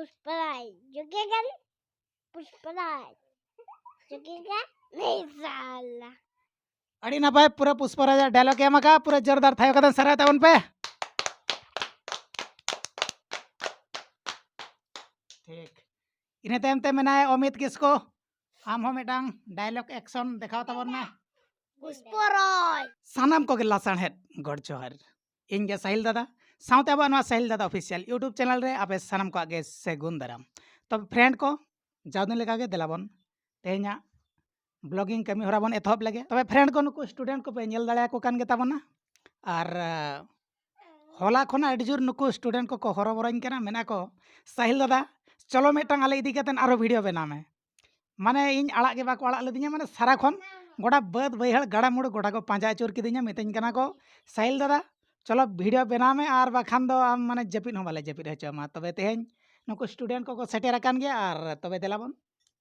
पुष्पराज झुकेगा नहीं, पुष्पराज झुकेगा नहीं साला। अड़ी नपाय पूरा पुष्पराज डायलॉग एम का पूरा जोरदार थायो कदन सराय ताबन पे ठीक इने तायम ते मेनाय अमित किसको आम हो मेटांग डायलॉग एक्शन देखाव ताबन में पुष्पराज सानाम को गिला साणहेद गॉड जोहर इन गे साहिल दादा साउथ अब नवा साहिल दादा ऑफिशियल यूट्यूब चैनल रे आपे सानाम को आगे सेगुन दाराम तब फ्रेंड को जाउदिन लेका गे देलाबन तेहना ब्लॉगिंग कमी हरा बन एतहब लगे तबे फ्रेंड को नुकु स्टूडेंट को पे नेल दाड़ा को कान गे ताबना और होला खना अडी जोर नुकु स्टूडेंट को हरो बरन कना मेना को साहिल दादा चलो मेटांग आले इदी कतन आरो वीडियो बना में माने इन आड़ा गे बाको आड़ा लदिnya माने सारा खन गोड़ा बद बैहड़ गाड़ा मुड़ गोड़ा को पांजा चोर किदिnya मितन कना को साहिल दादा चलो वीडियो बना में और बाखान दो आम माने जपिन हो बाले जपिन हचो मा तबे तेहेन नुकु स्टूडेंट को सेटेर अकान गया और तबे देलाबन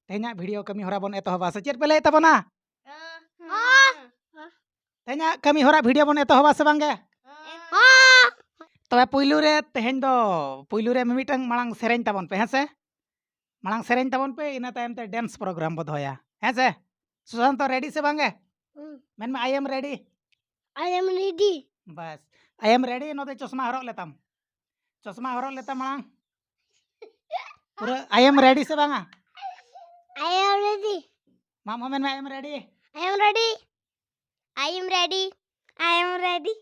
तेहना वीडियो कमी हरा बन एतहबा से चेर पे लय ताबना तेहना कमी हरा वीडियो बन एतहबा से बांगे तबे पुइलु रे तेहेन दो पुइलु रे मिमिटंग मांग सेरेन ताबन पे हेसे मांग सेरेन ताबन पे इना तायम ते डांस प्रोग्राम बो धोया हेसे सुशांत तो रेडी से बांगे मेन में आई एम रेडी बस आई एम रेडी नोते चश्मा हरक लेता मांग पूरा आई एम रेडी से बांगा I am ready. माम मेन में I am ready I am ready. I am ready. I am ready.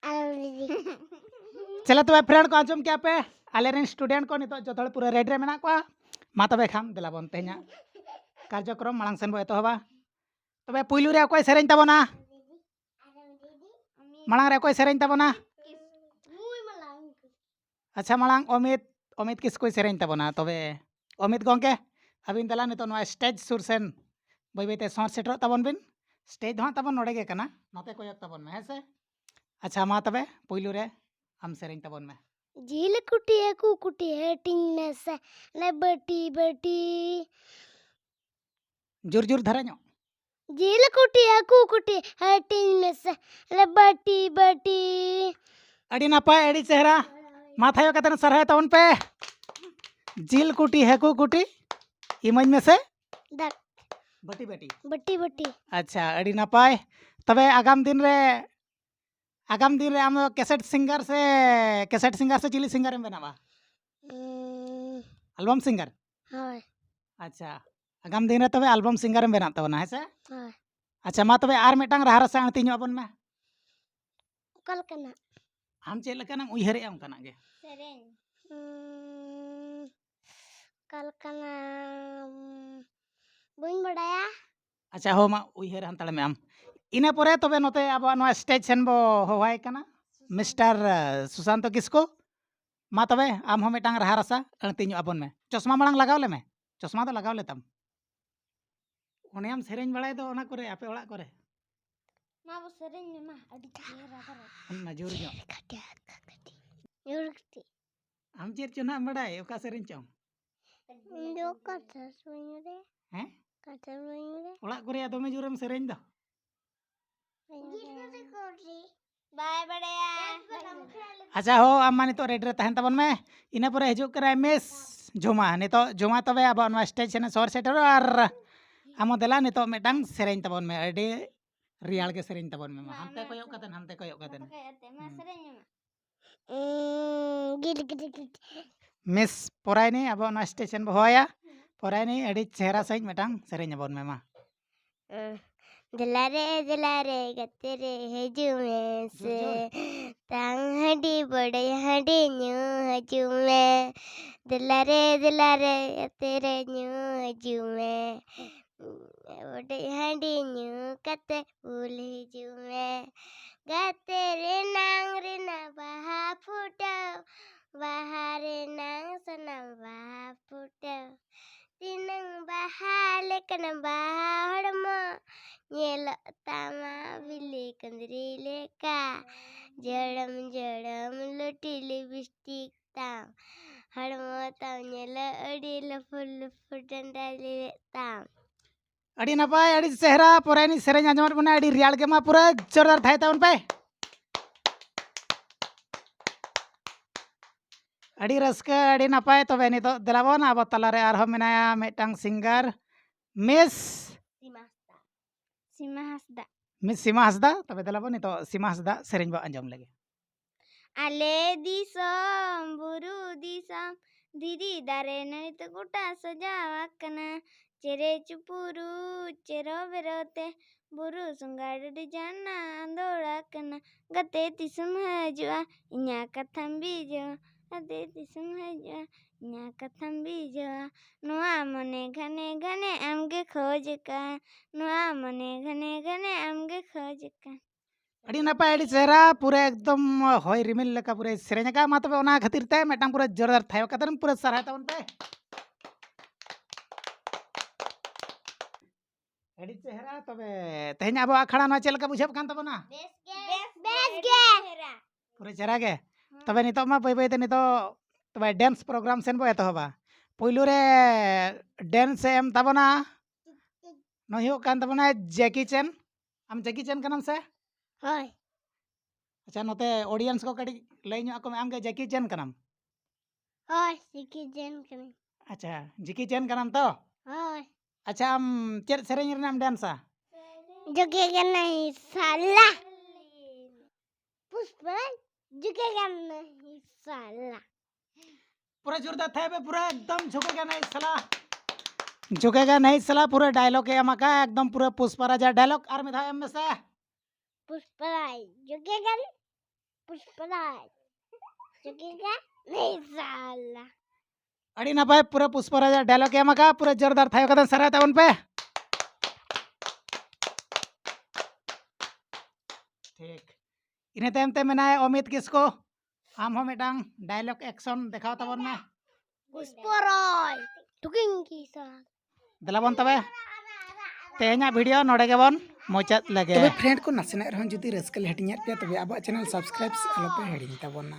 I am ready. चले तो फ्रेंड को आजम क्या पे आलेरेन स्टूडेंट को नितो जोथड़ पूरा रेडी रे मेना को मा तबे खाम देलाबन तेहना कार्यक्रम मांग सेन बो एतहबा तबे पुइलु रे कोई सेरेन ताबना मांग रे कोई सेरेन ताबना अच्छा मांग अमित किस कोई सेरेन ताबना तबे अमित गंके अबिन दला नितो नो स्टेज सुर सेन बई बईते सर सेटर ताबन बिन स्टेज हाँ ताबन नोडे गे कना नोते कोयक ताबन में हेसे अच्छा मा तबे पुइलु रे हम सेरेन ताबन में झील कुटी है कुकुटी है टिंग में से ले बटी बटी जोर जोर धरा नो झील कुटी है कुकुटी है टिंग में से ले बटी बटी अड़ी नापाय अड़ी चेहरा माथायो कतन सरहाय ताबन पे झील कुटी है कुकुटी इमज में से बटी बटी बटी बटी अच्छा अड़ी नापाय तबे आगाम दिन रे आम कैसेट सिंगर से चिली सिंगर में बनावा एल्बम सिंगर हाय अच्छा आगाम दिन रे तबे एल्बम सिंगर में बना तबना है से हाय अच्छा मा तबे आर मेटांग रहा रसा तीन अपन में कल कना हम चेल लकना उइहरे एम कना गे सेरेन कल कना बुन बड़ाया अच्छा हो मा उइहरे हंतले में आम इना परे तबे नोते अब नो स्टेज सेन बो होवाय कना मिस्टर सुशांत किसको मा तबे आम हो मेटांग रहा रसा तीन अपन में चश्मा मांग लगाव ले में चश्मा तो लगाव लेताम ओने हम सेरेन बड़ाय दो ओना करे आपे ओड़ा करे मा वो सेरेन में मा अडी चेहरा करे हम जोर जो युरती हम चेर चुना बड़ाय ओका सेरेन चो जो कथा सुन रे हैं कथा सुन रे ओड़ा करे दोमे जोरम सेरेन दो बाय बड़या अच्छा हो आम मानी तो रेडी रे तहन तबन में इना परे हिजुक करे मिस झुमा नितो झुमा तबे अब नो स्टेज सेन सर सेटर और आम देला नितो मेटांग सेरेन तबन में अडी रियाल के सेरेन तबन में हमते कोयो कतन गिल गिल गिल मिस पोरायनी अब नो स्टेशन बहोया पोरायनी अडी चेहरा सही मेटांग सेरेन बन में मा दिलारे गतेरे हजू में से तांग हडी बड़े हडी न्यू हजू में दिलारे गतेरे न्यू हजू में बड़े हडी न्यू कते फूल हजू में गतेरे नांग रे ना बहा फुटो बाहरे नांग सनम बहा फुटो tinang bahal kan bahar mo nyel tama bili kandri leka jadam luti lipstick tam har mo tam nyel adil full dandali tam अड़ी नपाय अड़ी चेहरा पोरायनी सेरेन आजमत बना अड़ी रियाल के मा पूरा जोरदार थाय ताउन पे ᱟᱹᱰᱤ ᱨᱟᱹᱥᱠᱟᱹ ᱟᱹᱰᱤ ᱱᱟᱯᱟᱭ ᱛᱚᱵᱮ ᱱᱤᱛᱚᱜ ᱫᱮᱞᱟᱵᱚᱱ ᱟᱵᱚ ᱛᱟᱞᱟᱨᱮ ᱟᱨᱦᱚᱸ ᱢᱮᱱᱟᱭᱟ ᱢᱤᱫᱴᱟᱝ ᱥᱤᱝᱜᱟᱨ ᱢᱤᱥ Sima Hasda. ᱢᱤᱥ ᱥᱤᱢᱟ ᱦᱟᱸᱥᱫᱟ ᱛᱚᱵᱮ ᱫᱮᱞᱟᱵᱚᱱ ᱱᱤᱛᱚᱜ ᱥᱤᱢᱟ ᱦᱟᱸᱥᱫᱟ ᱥᱮᱨᱮᱧ ᱵᱚ ᱟᱸᱡᱚᱢ ᱞᱮᱜᱮ Ale disam buru disam didi dare narit gota sajawa kana cere cupuru cero berote buru sunggar di jana andola kana gate tisum hajua inya katham bijo gate tisum hajua inya katham bijo noa mone ghane ghane amge khoj ka noa mone ghane ghane amge khoj ka ᱟᱹᱰᱤ ᱱᱟᱯᱟᱭ ᱟᱹᱰᱤ ᱪᱮᱦᱨᱟ ᱯᱩᱨᱟᱹ ᱮᱠᱫᱚᱢ ᱦᱚᱭ ᱨᱤᱢᱤᱞ ᱞᱮᱠᱟ ᱯᱩᱨᱟᱹ ᱥᱮᱨᱮᱧ ᱟᱠᱟᱫ ᱢᱟ ᱛᱚᱵᱮ ᱚᱱᱟ ᱠᱷᱟᱹᱛᱤᱨ ᱛᱮ ᱢᱤᱫᱴᱟᱝ ᱯᱩᱨᱟᱹ ᱡᱳᱨᱫᱟᱨ ᱛᱷᱟᱭᱚ ᱠᱟᱛᱮ ᱯᱩᱨᱟᱹ ᱥᱟᱨᱦᱟᱣ ᱛᱟᱵᱚᱱ ᱯᱮ ᱟᱹᱰᱤ ᱪᱮᱦᱨᱟ ᱛᱚᱵᱮ ᱛᱮᱦᱮᱧ ᱟᱵᱚ ᱟᱠᱷᱲᱟ ᱱᱚᱣᱟ ᱪᱮᱫ ᱞᱮᱠᱟ ᱵᱩᱡᱷᱟᱹᱜ ᱠᱟᱱ ᱛᱟᱵᱚᱱᱟ ᱯᱩᱨᱟᱹ ᱪᱮᱦᱨᱟ ᱜᱮ ᱛᱚᱵᱮ ᱱᱤᱛᱚᱜ ᱢᱟ ᱵᱟᱹᱭ ᱵᱟᱹᱭᱛᱮ ᱱᱤᱛᱚᱜ ᱛᱚᱵᱮ ᱰᱮᱱᱥ ᱯᱨᱳᱜᱨᱟᱢ ᱥᱮᱱ ᱵᱚ ᱮᱛᱚᱦᱚᱵᱟ ᱯᱳᱭᱞᱳ ᱨᱮ ᱰᱮᱱᱥ ᱮᱢ ᱛᱟᱵᱚᱱᱟ ᱱᱩᱭ ᱦᱩᱭᱩᱜ ᱠᱟᱱ ᱛᱟᱵᱚᱱᱟ ᱡᱮᱠᱤ ᱪᱮᱱ ᱟᱢ ᱡᱮᱠᱤ ᱪᱮᱱ ᱠᱟᱱᱟᱢ ᱥᱮ hoy ᱟᱪᱪᱷᱟ ᱱᱚᱛᱮ ᱚᱰᱤᱭᱮᱱᱥ ᱠᱚ ᱠᱟᱹᱴᱤᱡ ᱞᱟᱹᱭ ᱧᱚᱜ ᱟᱠᱚ ᱢᱮ ᱟᱢ ᱜᱮ ᱡᱮᱠᱤ ᱪᱮᱱ ᱠᱟᱱᱟᱢ hoy citizen kami ᱟᱪᱪᱷᱟ ᱡᱮᱠᱤ ᱪᱮᱱ ᱠᱟᱱᱟᱢ ᱛᱚ hoy ᱟᱪᱪᱷᱟ ᱟᱢ ᱪᱮᱫ ᱥᱮᱨᱮᱧ ᱨᱮᱱᱟᱜ ᱮᱢ ᱰᱮᱱᱥᱟ Jogega nahi salah Pushpa jogega nahi salah पूरा जोरदार था बे पूरा एकदम झुकेगा नहीं सला पूरा डायलॉग है अमा का एकदम पूरा पुष्पा राजा डायलॉग आर में था एम में से Pushpa jogega nahi salah अड़ी ना पाए पूरा पुष्पा राजा डायलॉग है अमा का पूरा जोरदार था कदम सरा था उन पे ठीक इन्हें टाइम ते में ना अमित किसको आम हो मेटांग डायलॉग एक्शन दिखाओ तबन में Pushpa Roy tuking kisa दलाबन तबे तेहना वीडियो नोडे के बन मोचत लगे तबे फ्रेंड को नसेना रहन जुदी रस्कल हटिया पे तबे अब चैनल सब्सक्राइब आलो पे हेडिंग तबना